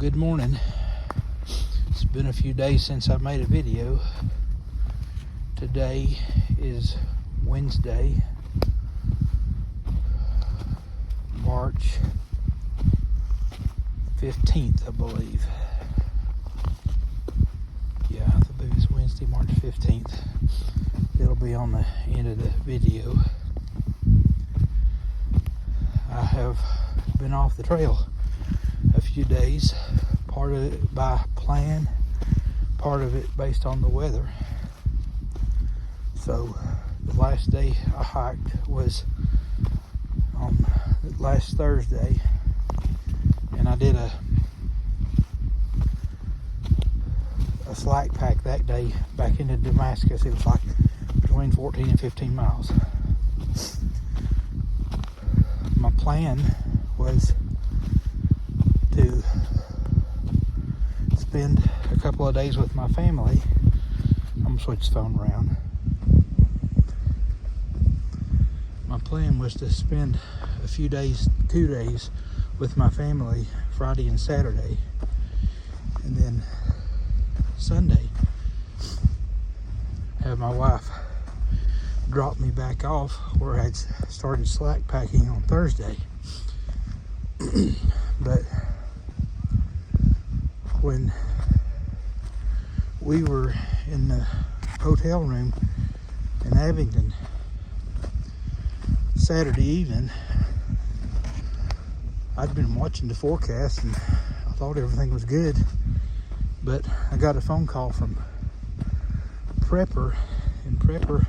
Good morning. It's been a few days since I made a video. Today is Wednesday, March 15th, I believe. Yeah, I believe it's Wednesday, March 15th. It'll be on the end of the video. I have been off the trail a few days, part of it by plan, part of it based on the weather. So the last day I hiked was on last Thursday, and I did a slack pack that day back into Damascus. It was like between 14 and 15 miles. My plan was to spend a couple of days with my family. I'm gonna switch the phone around. My plan was to spend a few days, 2 days with my family, Friday and Saturday, and then Sunday have my wife drop me back off where I had started slack packing on Thursday. But when we were in the hotel room in Abingdon Saturday evening, I'd been watching the forecast and I thought everything was good, but I got a phone call from Prepper, and Prepper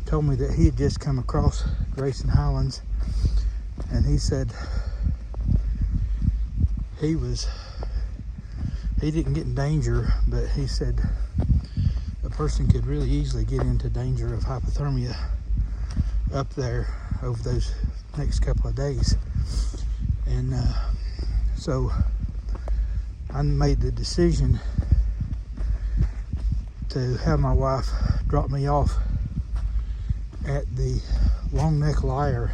told me that he had just come across Grayson Highlands, and he said he didn't get in danger, but he said a person could really easily get into danger of hypothermia up there over those next couple of days. And so I made the decision to have my wife drop me off at the Long Neck Lair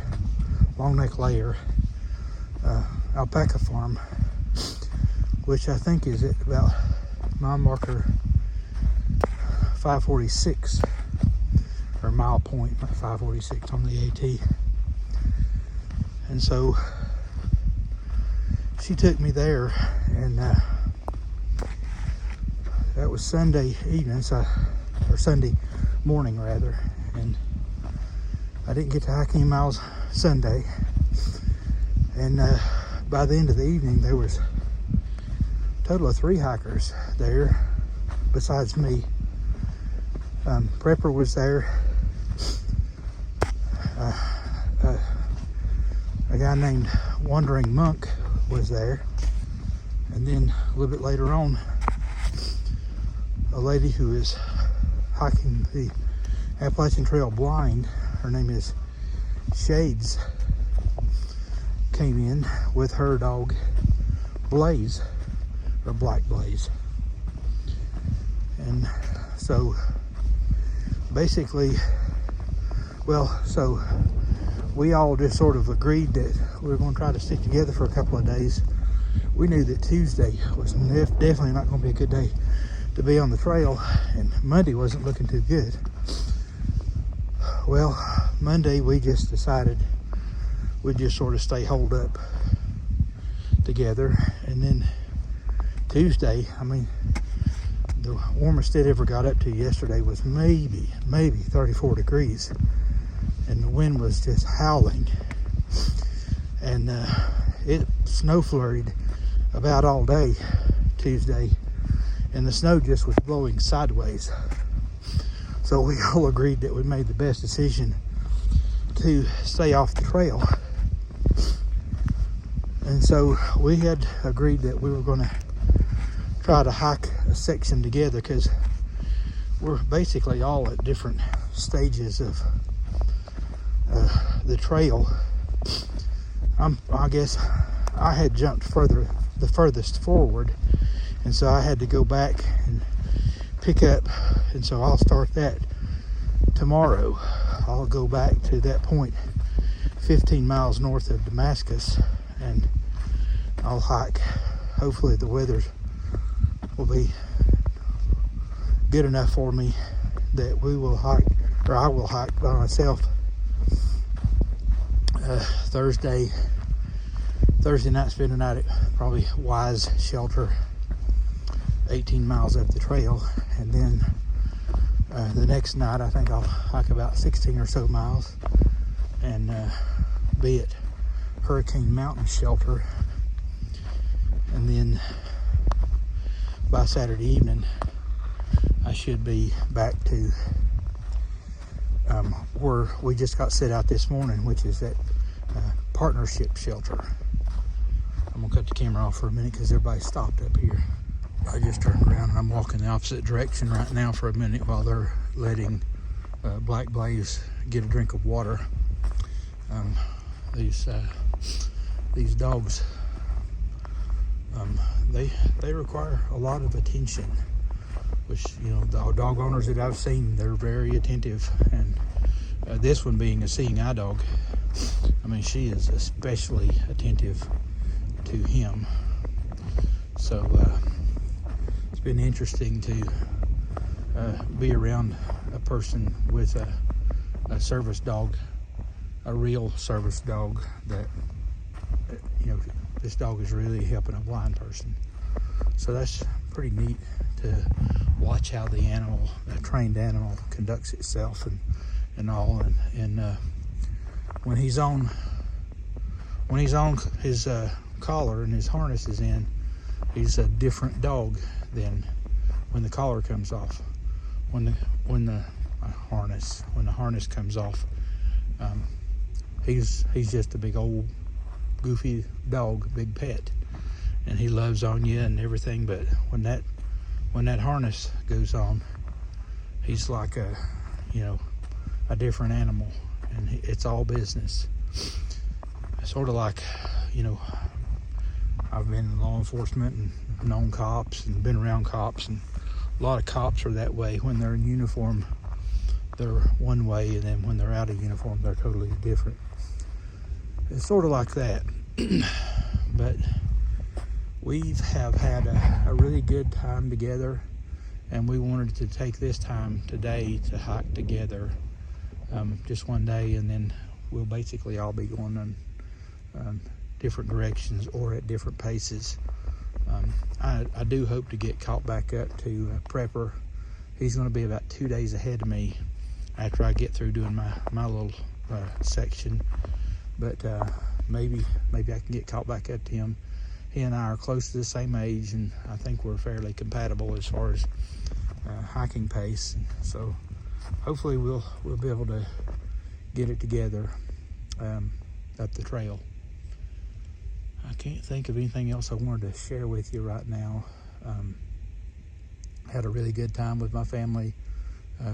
alpaca farm, which I think is at about mile marker 546, or mile point 546 on the AT. And so she took me there, and that was Sunday evening, or Sunday morning rather, and I didn't get to hike any miles Sunday. And by the end of the evening, there was a total of 3 hikers there besides me. Prepper was there, a guy named Wandering Monk was there, and then a little bit later on, a lady who is hiking the Appalachian Trail blind, her name is Shades, came in with her dog Blaze, or Black Blaze. And so basically, so we all just sort of agreed that we were going to try to stick together for a couple of days. We knew that Tuesday was definitely not going to be a good day to be on the trail, and Monday wasn't looking too good. Well, Monday we just decided we'd just sort of stay holed up together, and then Tuesday, I mean, the warmest it ever got up to yesterday was maybe 34 degrees, and the wind was just howling, and it snow flurried about all day Tuesday, and the snow just was blowing sideways. So we all agreed that we made the best decision to stay off the trail. And so we had agreed that we were going to try to hike a section together, because we're basically all at different stages of the trail. I guess I had jumped the furthest forward, and so I had to go back and pick up, and so I'll start that tomorrow. I'll go back to that point 15 miles north of Damascus, and I'll hike hopefully the weather will be good enough for me that we will hike, or I will hike by myself Thursday night, spend the night at probably Wise Shelter, 18 miles up the trail, and then the next night I think I'll hike about 16 or so miles and be at Hurricane Mountain Shelter, and then by Saturday evening I should be back to where we just got set out this morning, which is at Partnership Shelter. I'm gonna cut the camera off for a minute because everybody's stopped up here. I just turned around and I'm walking the opposite direction right now for a minute while they're letting Black Blaze get a drink of water. These dogs, they require a lot of attention, which, you know, the dog owners that I've seen, they're very attentive, and this one being a seeing eye dog, I mean, she is especially attentive to him. So it's been interesting to be around a person with a service dog, a real service dog, that, you know, this dog is really helping a blind person. So that's pretty neat to watch how the animal, a trained animal, conducts itself and all. And when he's on his collar and his harness is in, he's a different dog than when the collar comes off. When the harness comes off, he's just a big old goofy dog, big pet, and he loves on you and everything. But when that harness goes on, he's like a different animal, and it's all business. It's sort of like, you know, I've been in law enforcement and known cops and been around cops, and a lot of cops are that way. When they're in uniform, they're one way, and then when they're out of uniform, they're totally different. It's sort of like that. But we have had a really good time together, and we wanted to take this time today to hike together, just one day, and then we'll basically all be going on different directions or at different paces. I do hope to get caught back up to Prepper. He's going to be about 2 days ahead of me after I get through doing my little section, but maybe I can get caught back up to him. He and I are close to the same age, and I think we're fairly compatible as far as hiking pace. So hopefully we'll be able to get it together up the trail. I can't think of anything else I wanted to share with you right now. Had a really good time with my family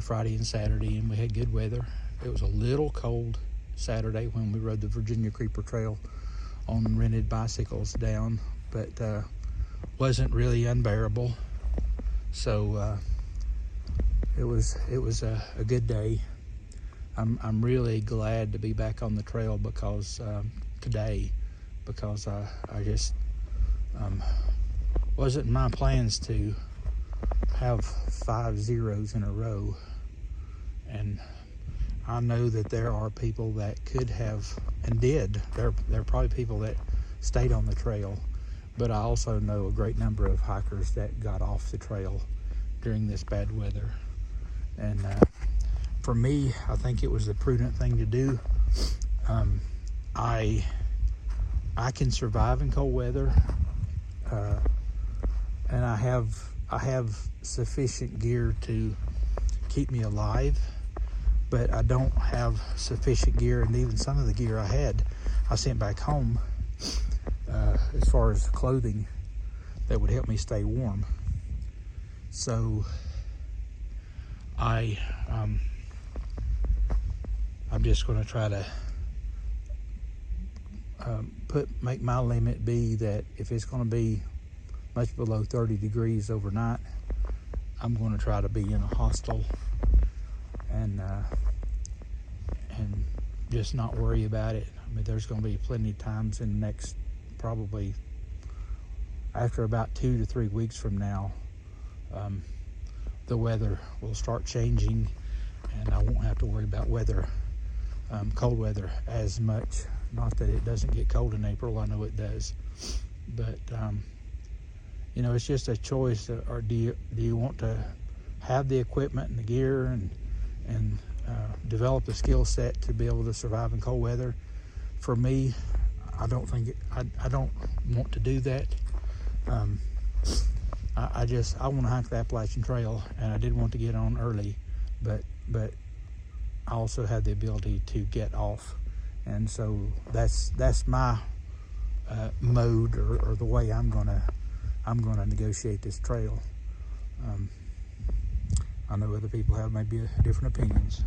Friday and Saturday, and we had good weather. It was a little cold Saturday when we rode the Virginia Creeper Trail on rented bicycles down, but wasn't really unbearable. So it was a good day. I'm really glad to be back on the trail because today, because I just wasn't in my plans to have 5 zeros in a row, and I know that there are people that could have and did. There are probably people that stayed on the trail, but I also know a great number of hikers that got off the trail during this bad weather. And for me, I think it was the prudent thing to do. I can survive in cold weather, and I have sufficient gear to keep me alive, but I don't have sufficient gear, and even some of the gear I had, I sent back home as far as clothing that would help me stay warm. So I'm just going to try to make my limit be that if it's going to be much below 30 degrees overnight, I'm going to try to be in a hostel and just not worry about it. I mean, there's going to be plenty of times in the next probably after about 2 to 3 weeks from now, the weather will start changing, and I won't have to worry about cold weather as much. Not that it doesn't get cold in April, I know it does, but you know, it's just a choice. Or do you want to have the equipment and the gear and develop the skill set to be able to survive in cold weather? For me, I don't want to do that. I want to hike the Appalachian Trail, and I did want to get on early, but I also have the ability to get off, and so that's my mode or the way I'm gonna negotiate this trail. I know other people have maybe different opinions.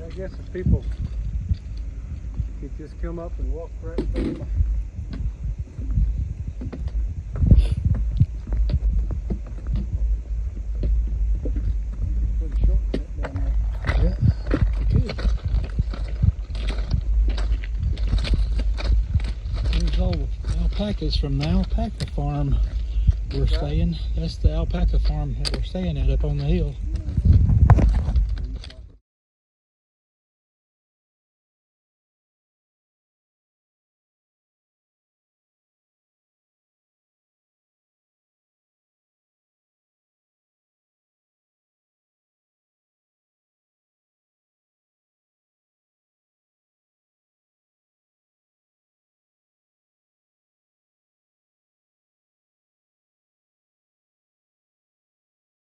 I guess if people could just come up and walk right through them. Put a shortcut down there. Yeah, you could. There's all the alpacas from the alpaca farm we're staying. That's the alpaca farm that we're staying at up on the hill.